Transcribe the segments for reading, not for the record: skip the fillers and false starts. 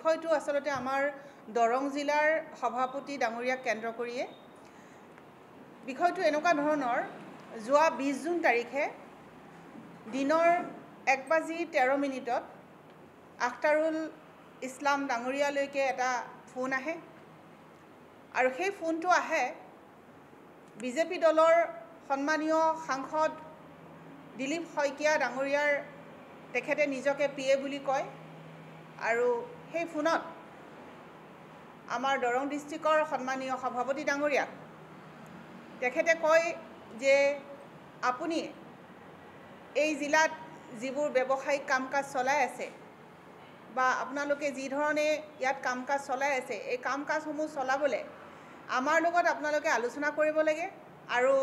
বিষয়টো আসলতে আমাৰ দৰং জিলাৰ সভাপতি ডাঙৰীয়াক কেন্দ্ৰ কৰিয়ে বিষয়টো এনেকুৱা ধৰণৰ যোৱা 20 জুন তাৰিখে দিনৰ 1:13 আখতাৰুল ইছলাম ডাঙৰীয়ালৈকে এটা ফোন আহে আৰু সেই ফোনটো আহে বিজেপি দলৰ সন্মানীয় সাংসদ দিলীপ শইকীয়া ডাঙৰীয়াৰ তেখেতে নিজকে পিএ বুলি কয় আৰু সেই ফোনত আমাৰ দৰং ডিষ্ট্ৰিক্টৰ সন্মানীয় সভাপতি ডাঙৰীয়া তেখেতে কয় যে আপুনি এই জিলাত যিবোৰ ব্যৱসায়িক কাম-কাজ চলাই আছে বা আপোনালোকে যি ধৰণে ইয়াত কাম-কাজ চলাই আছে এই কাম-কাজসমূহ চলাবলৈ আমাৰ লগত আপোনালোকে আলোচনা কৰিব লাগে আৰু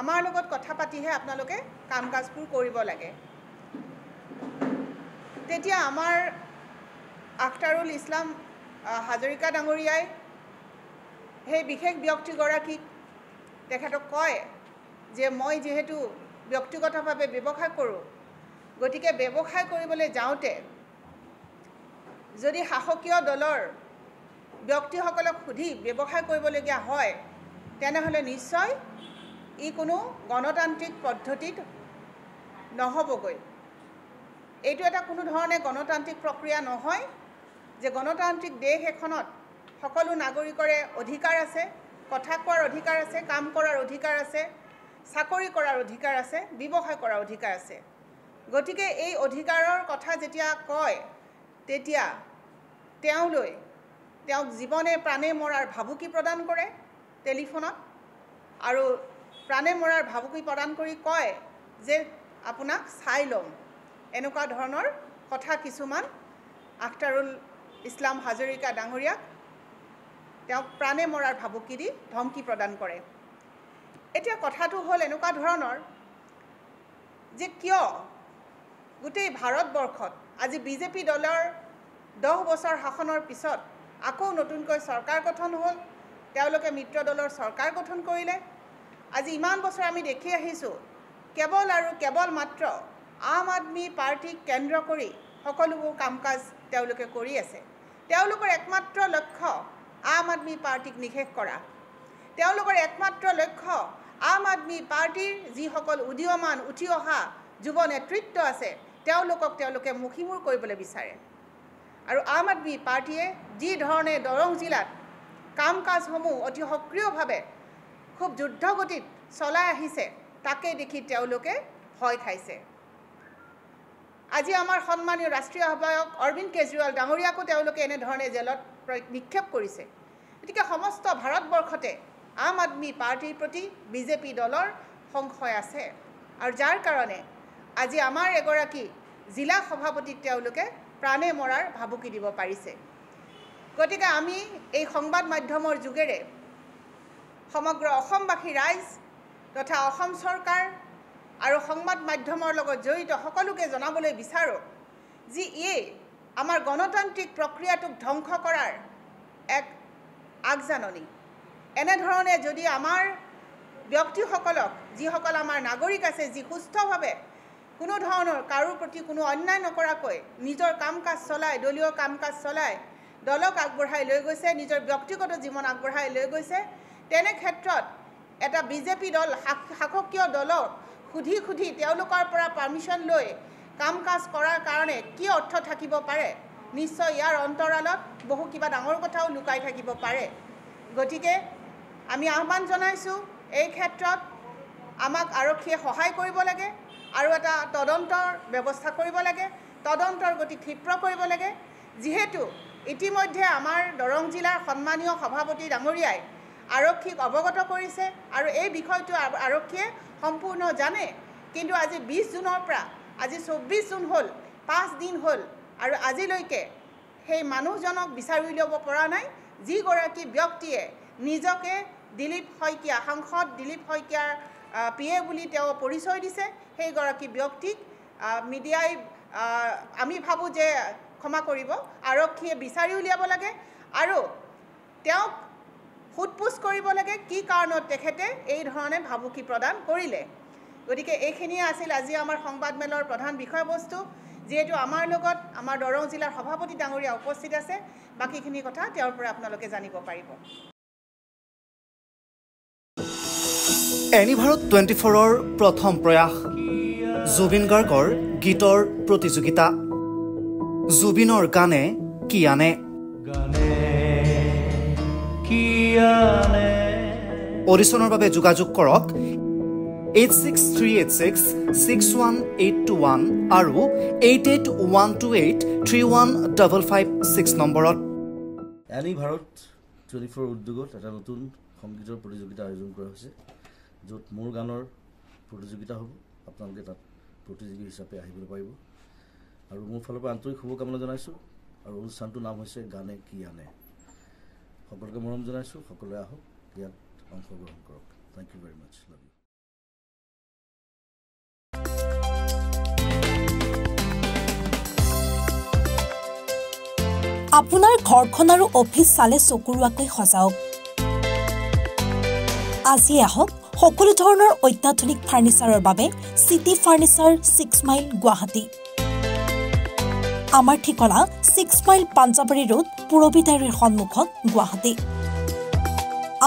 আমাৰ লগত কথা পাতিহে আপোনালোকে কাম-কাজবোৰ কৰিব লাগে তেতিয়া আমাৰ আখতাৰুল ইছলাম হাজৰিকা ডাঙৰীয়াই সেই বিশেষ ব্যক্তিগৰাকীক তেখেতক কয় যে মই যেহেতু ব্যক্তিগতভাৱে ব্যৱসায় কৰোঁ গতিকে ব্যৱসায় কৰিবলৈ যাওঁতে যদি শাসকীয় দলৰ ব্যক্তিসকলক সুধি ব্যৱসায় কৰিবলগীয়া হয় তেনেহ'লে নিশ্চয় ই কোনো গণতান্ত্ৰিক পদ্ধতিত নহ'বগৈ এইটো এটা কোনো ধৰণে গণতান্ত্ৰিক প্ৰক্ৰিয়া নহয় যে গণতান্ত্ৰিক দেশ এখনত সকলো নাগৰিকৰে অধিকাৰ আছে কথা কোৱাৰ অধিকাৰ আছে কাম কৰাৰ অধিকাৰ আছে চাকৰি কৰাৰ অধিকাৰ আছে ব্যৱসায় কৰাৰ অধিকাৰ আছে গতিকে এই অধিকাৰৰ কথা যেতিয়া কয় তেতিয়া তেওঁক জীৱনে প্ৰাণে মৰাৰ ভাবুকি প্ৰদান কৰে টেলিফোনত আৰু প্ৰাণে মৰাৰ ভাবুকি প্ৰদান কৰি কয় যে আপোনাক চাই ল'ম এনেকুৱা ধৰণৰ কথা কিছুমান আখতাৰুল ইছলাম হাজৰিকা ডাঙৰীয়াক তেওঁক প্ৰাণে মৰাৰ ভাবুকি দি ধমকি প্ৰদান কৰে এতিয়া কথাটো হ'ল এনেকুৱা ধৰণৰ যে কিয় গোটেই ভাৰতবৰ্ষত আজি বিজেপি দলৰ 10 বছৰ শাসনৰ পিছত আকৌ নতুনকৈ চৰকাৰ গঠন হ'ল তেওঁলোকে মিত্ৰ দলৰ চৰকাৰ গঠন কৰিলে আজি ইমান বছৰ আমি দেখি আহিছোঁ কেৱল আৰু কেৱল মাত্ৰ আম আদমি পাৰ্টিক কেন্দ্ৰ কৰি সকলোবোৰ কাম-কাজ তেওঁলোকে কৰি আছে তেওঁলোকৰ একমাত্ৰ লক্ষ্য আম আদমি পাৰ্টিক নিষেধ কৰা তেওঁলোকৰ একমাত্ৰ লক্ষ্য আম আদমি পাৰ্টিৰ যিসকল উদীয়মান উঠি অহা যুৱ নেতৃত্ব আছে তেওঁলোকে মুখিমূৰ কৰিবলৈ বিচাৰে আৰু আম আদমি পাৰ্টিয়ে যি ধৰণে দৰং জিলাত কাম-কাজসমূহ অতি সক্ৰিয়ভাৱে খুব যুদ্ধগতিত চলাই আহিছে তাকে দেখি তেওঁলোকে ভয় খাইছে আজি আমাৰ সন্মানীয় ৰাষ্ট্ৰীয় আহ্বায়ক অৰবিন্দ কেজৰিৱাল ডাঙৰীয়াকো তেওঁলোকে এনেধৰণে জেলত নিক্ষেপ কৰিছে গতিকে সমস্ত ভাৰতবৰ্ষতে আম আদমি পাৰ্টিৰ প্ৰতি বিজেপি দলৰ সংশয় আছে আৰু যাৰ কাৰণে আজি আমাৰ এগৰাকী জিলা সভাপতিক তেওঁলোকে প্ৰাণে মৰাৰ ভাবুকি দিব পাৰিছে গতিকে আমি এই সংবাদ মাধ্যমৰ যোগেৰে সমগ্ৰ অসমবাসী ৰাইজ তথা অসম চৰকাৰ আৰু সংবাদ মাধ্যমৰ লগত জড়িত সকলোকে জনাবলৈ বিচাৰোঁ যে আমাৰ গণতান্ত্ৰিক প্ৰক্ৰিয়াটোক ধ্বংস কৰাৰ এক আগজাননী এনেধৰণে যদি আমাৰ ব্যক্তিসকলক যিসকল আমাৰ নাগৰিক আছে যি সুস্থভাৱে কোনো ধৰণৰ কাৰোৰ প্ৰতি কোনো অন্যায় নকৰাকৈ নিজৰ কাম-কাজ চলাই দলীয় কাম-কাজ চলাই দলক আগবঢ়াই লৈ গৈছে নিজৰ ব্যক্তিগত জীৱন আগবঢ়াই লৈ গৈছে তেনে ক্ষেত্ৰত এটা বিজেপি দল শাসকীয় দলক সুধি তেওঁলোকৰ পৰা পাৰ্মিশ্যন লৈ কাম-কাজ কৰাৰ কাৰণে কি অৰ্থ থাকিব পাৰে নিশ্চয় ইয়াৰ অন্তৰালত বহু কিবা ডাঙৰ কথাও লুকাই থাকিব পাৰে গতিকে আমি আহ্বান জনাইছোঁ এই ক্ষেত্ৰত আমাক আৰক্ষীয়ে সহায় কৰিব লাগে আৰু এটা তদন্তৰ ব্যৱস্থা কৰিব লাগে তদন্তৰ গতি ক্ষীপ্ৰ কৰিব লাগে যিহেতু ইতিমধ্যে আমাৰ দৰং জিলাৰ সন্মানীয় সভাপতি ডাঙৰীয়াই আৰক্ষীক অৱগত কৰিছে আৰু এই বিষয়টো আৰক্ষীয়ে সম্পূৰ্ণ জানে কিন্তু আজি 20 জুনৰ পৰা আজি 24 জুন হ'ল 5 দিন হ'ল আৰু আজিলৈকে সেই মানুহজনক বিচাৰি উলিয়াব পৰা নাই যিগৰাকী ব্যক্তিয়ে নিজকে দিলীপ শইকীয়া সাংসদ দিলীপ শইকীয়াৰ পিএ বুলি তেওঁ পৰিচয় দিছে সেইগৰাকী ব্যক্তিক মিডিয়াই আমি ভাবোঁ যে ক্ষমা কৰিব আৰক্ষীয়ে বিচাৰি উলিয়াব লাগে আৰু তেওঁক সোধপোছ কৰিব লাগে কি কাৰণত তেখেতে এই ধৰণে ভাবুকি প্ৰদান কৰিলে গতিকে এইখিনিয়ে আছিল আজি আমাৰ সংবাদমেলৰ প্ৰধান বিষয়বস্তু যেহেতু আমাৰ লগত আমাৰ দৰং জিলাৰ সভাপতি ডাঙৰীয়া উপস্থিত আছে বাকিখিনি কথা তেওঁৰ পৰা আপোনালোকে জানিব পাৰিব এনি ভাৰত 24ৰ প্ৰথম প্ৰয়াস জুবিন গাৰ্গৰ গীতৰ প্ৰতিযোগিতা জুবিনৰ গানে কি আনে অডিশ্যনৰ বাবে যোগাযোগ কৰক 8638661821 আৰু 8812831556 নম্বৰত এনি ভাৰত 24 উদ্যোগত এটা নতুন সংগীতৰ প্ৰতিযোগিতা আয়োজন কৰা হৈছে য'ত মোৰ গানৰ প্ৰতিযোগিতা হ'ব আপোনালোকে তাত প্ৰতিযোগী হিচাপে আহিবলৈ পাৰিব আৰু মোৰ ফালৰ পৰা আন্তৰিক শুভকামনা জনাইছোঁ আৰু অনুষ্ঠানটোৰ নাম হৈছে গানে কি আনে সকলোকে মৰম জনাইছোঁ সকলোৱে আহক ইয়াত অংশগ্ৰহণ কৰক thank you very much love you আপোনাৰ ঘৰখন আৰু অফিচ চালে চকুৰুৱাকৈ সজাওক আজি আহক সকলো ধৰণৰ অত্যাধুনিক ফাৰ্নিচাৰৰ বাবে সিটি ফাৰ্নিচাৰ 6 মাইল গুৱাহাটী আমাৰ ঠিকনা 6 মাইল পাঞ্জাবাৰী ৰোড পুৰবিদাৰীৰ সন্মুখত গুৱাহাটী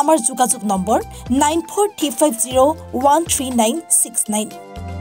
আমাৰ যোগাযোগ নম্বৰ 9435013969